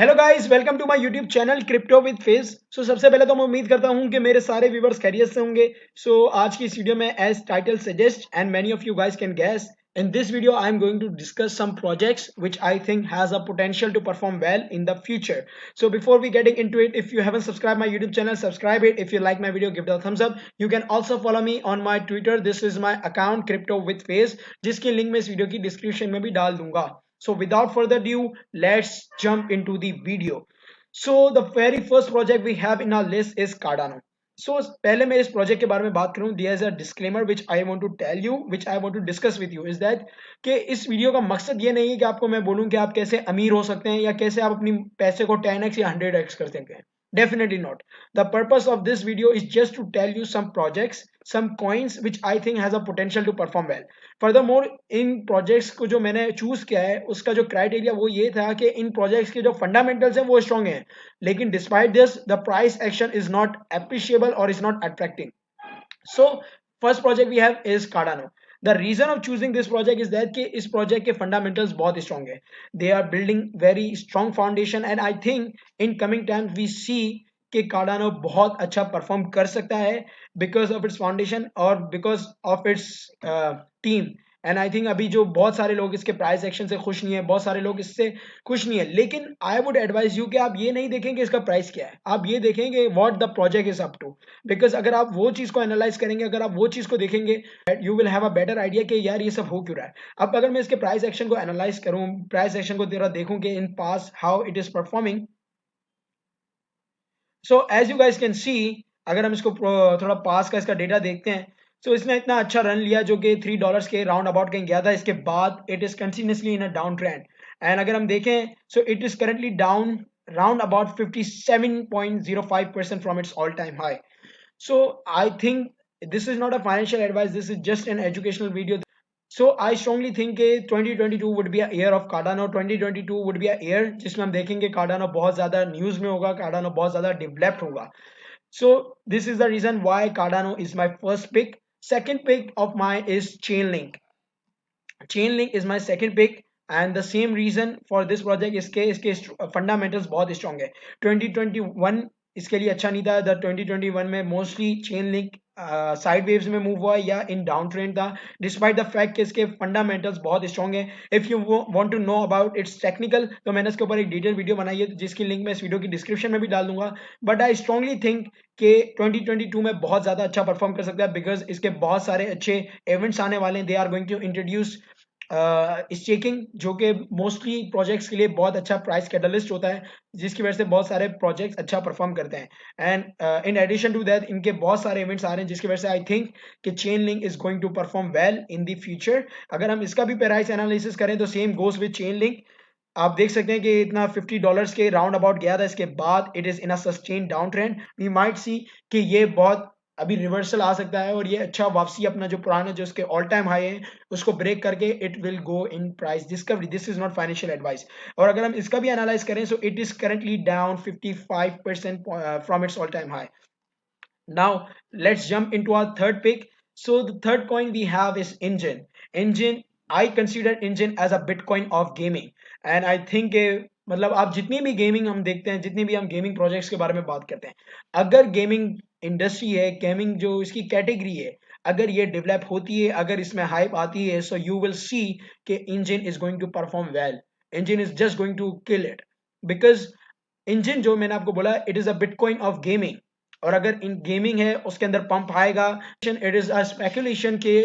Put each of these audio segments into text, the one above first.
Hello guys, welcome to my YouTube channel crypto with Faiz. सबसे पहले तो मैं उम्मीद करता हूं कि मेरे सारे व्यूवर्स खैरियत से होंगे। आज की इस वीडियो में as title suggest and many of you guys can guess, in this video I am going to discuss some projects which I think has a potential to perform well in the future. So before we getting into it, if you haven't subscribed my YouTube channel, subscribe it. If you like my video, give it a thumbs up. You can also follow me on my Twitter. This is my account crypto with face, जिसकी link मैं इस video की description में भी डाल दूंगा. So without further ado, let's jump into the video. So the very first project we have in our list is Cardano. पहले मैं इस प्रोजेक्ट के बारे में बात करूं, there is a disclaimer which I want to tell you, which I want to discuss with you, is that कि इस वीडियो का मकसद ये नहीं है कि आपको मैं बोलूं कि आप कैसे अमीर हो सकते हैं या कैसे आप अपनी पैसे को 10x या 100x कर सकते हैं. Definitely not. The purpose of this video is just to tell you some projects, some coins which I think has a potential to perform well. Furthermore, in projects को जो मैंने चूज किया है उसका जो क्राइटेरिया वो ये था कि इन प्रोजेक्ट्स के जो फंडामेंटल्स हैं वो स्ट्रॉन्ग हैं, लेकिन despite this the price action is not appreciable और is not attracting. So first project we have is Cardano. The reason of choosing this project is that कि इस project के fundamentals बहुत strong है. They are building very strong foundation and I think in coming times we see कि Cardano बहुत अच्छा perform कर सकता है because of its foundation और because of its team. And I think अभी जो बहुत सारे लोग इसके प्राइस एक्शन से खुश नहीं है, बहुत सारे लोग इससे खुश नहीं है, लेकिन आई वुड एडवाइज यू कि आप ये नहीं देखेंगे इसका प्राइस क्या है, आप ये देखेंगे what the project is up to. Because अगर आप वो चीज को एनालाइज करेंगे, अगर आप वो चीज को देखेंगे, you will have a better idea कि यार ये सब हो क्यों रहा है. अब अगर मैं इसके प्राइस एक्शन को एनालाइज करूं, प्राइस एक्शन को जरा देखूं कि in past how it is performing. So as you guys can see, अगर हम इसको थोड़ा पास का इसका डेटा देखते हैं, इसने इतना अच्छा रन लिया जो कि $3 के राउंड अबाउट कहीं गया था. इसके बाद it is continuously in a down trend and अगर हम देखें it is currently down round about 57.05% from its all-time high. So I think this is not a financial advice, this is just an educational video. So I strongly think कि 2022 would be a year of Cardano. 2022 would be a year जिसमें हम देखेंगे Cardano बहुत ज़्यादा news में होगा, Cardano बहुत ज़्यादा डेवलप्ड होगा. So this is the reason why Cardano is my first pick. Second pick of mine is Chainlink. Chainlink is my second pick and the same reason for this project इसके fundamentals बहुत strong है. 2021 इसके लिए अच्छा नहीं था. 2021 में mostly Chainlink side waves में मूव हुआ या इन डाउन ट्रेंड था, डिस्पाइट द फैक्ट कि इसके फंडामेंटल्स बहुत स्ट्रॉन्ग है. If you want to know about its technical तो मैंने इसके ऊपर एक डिटेल वीडियो बनाई है जिसकी लिंक मैं इस वीडियो की डिस्क्रिप्शन में भी डाल दूंगा. बट आई स्ट्रांगली थिंक कि 2022 में बहुत ज़्यादा अच्छा परफॉर्म कर सकता है बिकॉज इसके बहुत सारे अच्छे इवेंट्स आने वाले हैं. They are going to introduce staking जो कि मोस्टली प्रोजेक्ट्स के लिए बहुत अच्छा प्राइस कैटलिस्ट होता है, जिसकी वजह से बहुत सारे प्रोजेक्ट्स अच्छा परफॉर्म करते हैं. And in addition to that इनके बहुत सारे इवेंट्स आ रहे हैं जिसकी वजह से आई थिंक कि Chainlink is going to perform well in the future. अगर हम इसका भी प्राइस एनालिसिस करें तो same goes with Chainlink. आप देख सकते हैं कि इतना $50 के राउंड अबाउट गया था, इसके बाद it is in a sustain down trend. We might see कि ये बहुत अभी रिवर्सल आ सकता है और ये अच्छा वापसी अपना जो पुराना जो इसके ऑल टाइम हाई है उसको ब्रेक करके it will go in price discovery. This is not financial advice. और अगर हम इसका भी एनालाइज करें it is currently down 55% from its all time high. Now let's jump into our third pick. So the third coin we have is Engine. Engine, I consider Engine as a Bitcoin of gaming. And I think मतलब आप जितनी भी gaming हम देखते हैं, जितनी भी हम गेमिंग प्रोजेक्ट्स के बारे में बात करते हैं, अगर गेमिंग इंडस्ट्री है, गेमिंग जो इसकी कैटेगरी है, अगर ये डेवलप होती है, अगर इसमें हाइप आती है, सो यू विल सी कि Enjin is going to perform well. Enjin is just going to kill it because Enjin जो मैंने आपको बोला it is a bitcoin of gaming. और अगर इन गेमिंग है उसके अंदर पंप आएगा. इट इज अ स्पेकुलेशन के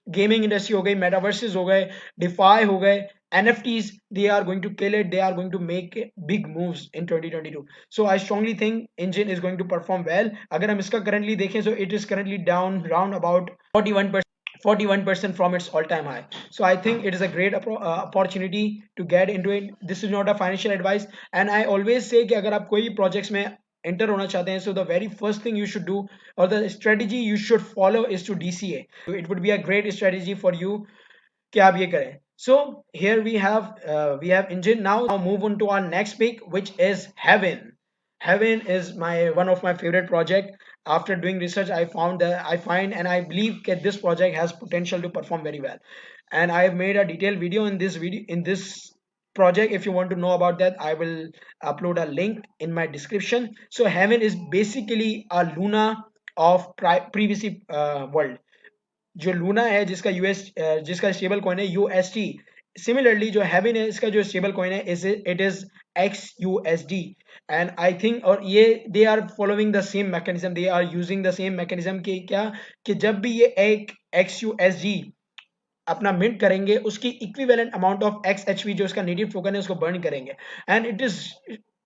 गेमिंग इंडस्ट्री हो गई, मेटावर्सेस हो गए, डिफाई हो गए, NFTs, they are going to kill it, they are going to make big moves in 2022. So I strongly think engine is going to perform well. अगर हम इसका currently देखें it is currently down round about 41% from its all-time high. So I think it is a great opportunity to get into it. This is not a financial advice and I always say कि अगर आप कोई projects में enter होना चाहते हैं, so the very first thing you should do or the strategy you should follow is to DCA. It would be a great strategy for you कि आप ये करें. So here we have engine. Now move on to our next pick which is Heaven. Heaven is one of my favorite project. After doing research I find and I believe that this project has potential to perform very well, and I have made a detailed video in this project. If you want to know about that, I will upload a link in my description. So Heaven is basically a Luna of previously world. जो Luna है जिसका जिसका stable coin है UST, similarly जो Haven है इसका जो stable coin है is it is x USD. And I think, और ये they are following the same mechanism, they are using the same mechanism कि क्या, कि जब भी ये एक एक्स यूएसडी अपना मिंट करेंगे उसकी equivalent amount of x H we जो इसका नेटिव टोकन है उसको बर्न करेंगे। And it is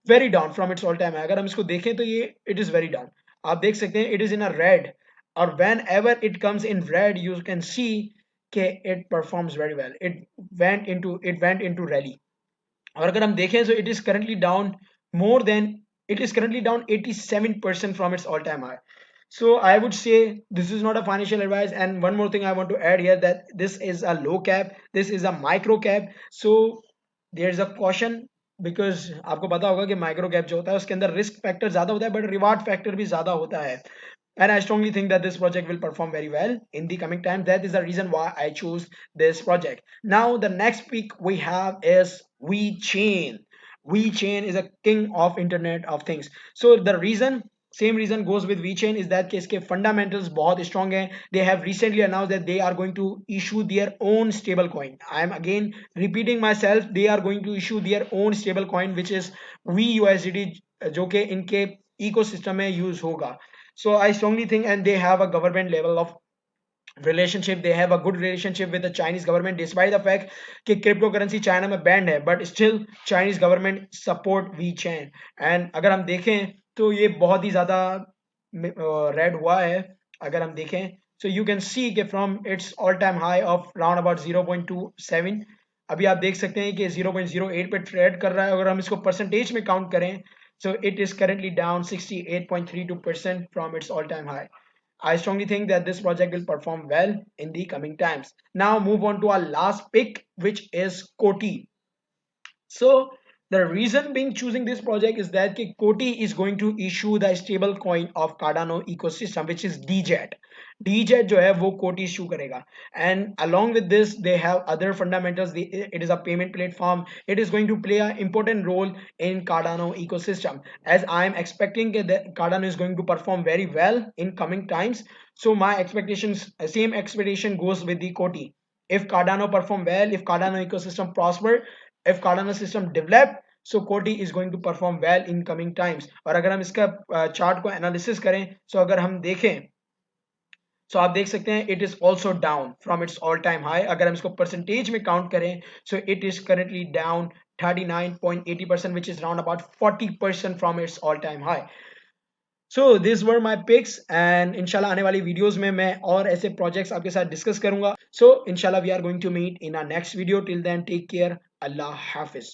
very down from its all time है। अगर हम इसको देखें तो ये इट इज वेरी डाउन, आप देख सकते हैं it is in a red, और whenever it comes in red you can see के it performs very well, it went into rally. और अगर हम देखें तो it is currently down more than, it is currently down 87% from its all-time high. So I would say this is not a financial advice. And one more thing I want to add here, that this is a low cap, this is a micro cap. So there's a caution, because आपको पता होगा कि micro cap जो होता है उसके अंदर risk factor ज्यादा होता है बट रिवार्ड फैक्टर भी ज्यादा होता है। And I strongly think that this project will perform very well in the coming time. That is the reason why I chose this project. Now the next pick we have is WeChain. WeChain is a king of Internet of Things. So the reason, same reason goes with WeChain, is that इसके fundamentals बहुत strong हैं. They have recently announced that they are going to issue their own stable coin. I am again repeating myself, they are going to issue their own stable coin which is VUSDT, जो कि इनके ecosystem में use होगा. So I strongly think, and they have a government level of relationship, they have a good relationship with the Chinese government, despite the fact कि cryptocurrency China में band है, but still Chinese government support WeChain. And अगर हम देखें तो ये बहुत ही ज़्यादा रेड हुआ है। अगर हम देखें so you can see कि from its all time high of round about 0.27, अभी आप देख सकते हैं कि 0.08 पे ट्रेड कर रहा है। अगर हम इसको परसेंटेज में काउंट करें, so it is currently down 68.32% from its all time high. I strongly think that this project will perform well in the coming times. Now move on to our last pick, which is Koti. So the reason being choosing this project is that Koti is going to issue the stable coin of Cardano ecosystem, which is DJET. DJET जो है वो Koti issue करेगा, and along with this they have other fundamentals. It is a payment platform. It is going to play an important role in Cardano ecosystem. As I am expecting that Cardano is going to perform very well in coming times, so my expectations, same expectation goes with the Koti. If Cardano perform well, if Cardano ecosystem prosper, if Cardano system develop, so Koti is going to perform well in coming times. और अगर हम इसका chart को analysis करें, so अगर हम देखें, so आप देख सकते हैं it is also down from its all time high. अगर हम इसको परसेंटेज में काउंट करें, so it is currently down 39.80%, which is around about 40% from its all time high. So these were my picks, and inshallah आने वाली videos में मैं और ऐसे प्रोजेक्ट्स आपके साथ डिस्कस करूंगा. So inshallah we are going to meet in our next video. Till then, take care. Allah Hafiz.